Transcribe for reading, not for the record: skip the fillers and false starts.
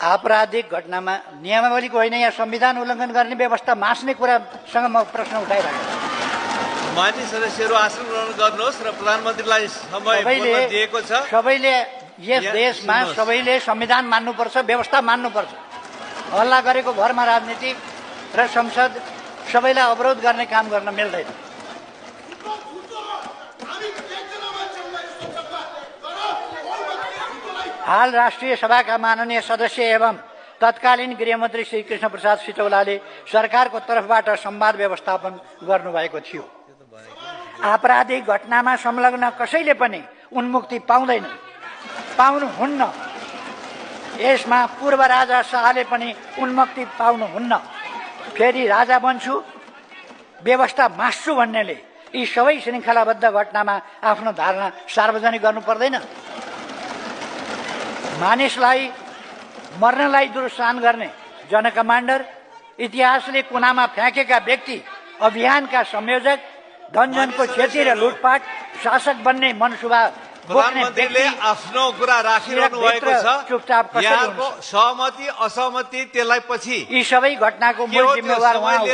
आपराधिक घटनामा नियमावलीको होइन, यहाँ संविधान उल्लङ्घन गर्ने व्यवस्था मास्ने कुरासँग म प्रश्न उठाइरहेको छु। मान्य सदस्यहरू आसन ग्रहण गर्नुहोस् र प्रधानमन्त्रीलाई समय बोल्न दिएको छ। सबैले यस देशमा सबैले संविधान मान्नुपर्छ, व्यवस्था मान्नुपर्छ। हल्ला गरेको भरमा राजनीति र संसद सबैलाई अवरोध गर्ने काम गर्न मिल्दैन। हाल राष्ट्रिय सभाका माननीय सदस्य एवं तत्कालीन गृहमन्त्री श्री कृष्ण प्रसाद सिटौलाले सरकारको तर्फबाट संवाद व्यवस्थापन गर्नुभएको थियो। आपराधिक घटनामा संलग्न कसैले पनि उन्मुक्ति पाउनुहुन्न। यसमा पूर्व राजा शाहले पनि उन्मुक्ति पाउनुहुन्न। फेरि राजा बन्छु, व्यवस्था मास्छु भन्नेले यी सबै श्रृङ्खलाबद्ध घटनामा आफ्नो धारणा सार्वजनिक गर्नु पर्दैन। मानिसलाई मर्नलाई दुरुत्साहन गर्ने जनकमान्डर, इतिहासले कुनामा फ्याँकेका व्यक्ति, अभियानका संयोजक, धनजनको क्षति र लुटपाट, शासक बन्ने मनसुबा बोक्ने व्यक्ति आफ्नो कुरा राखिरहनु भएको छ। चुपचाप यहाँको सहमति असहमति त्यसलाई पछि यी सबै घटनाको मूल जिम्मेवार उहाँ हो।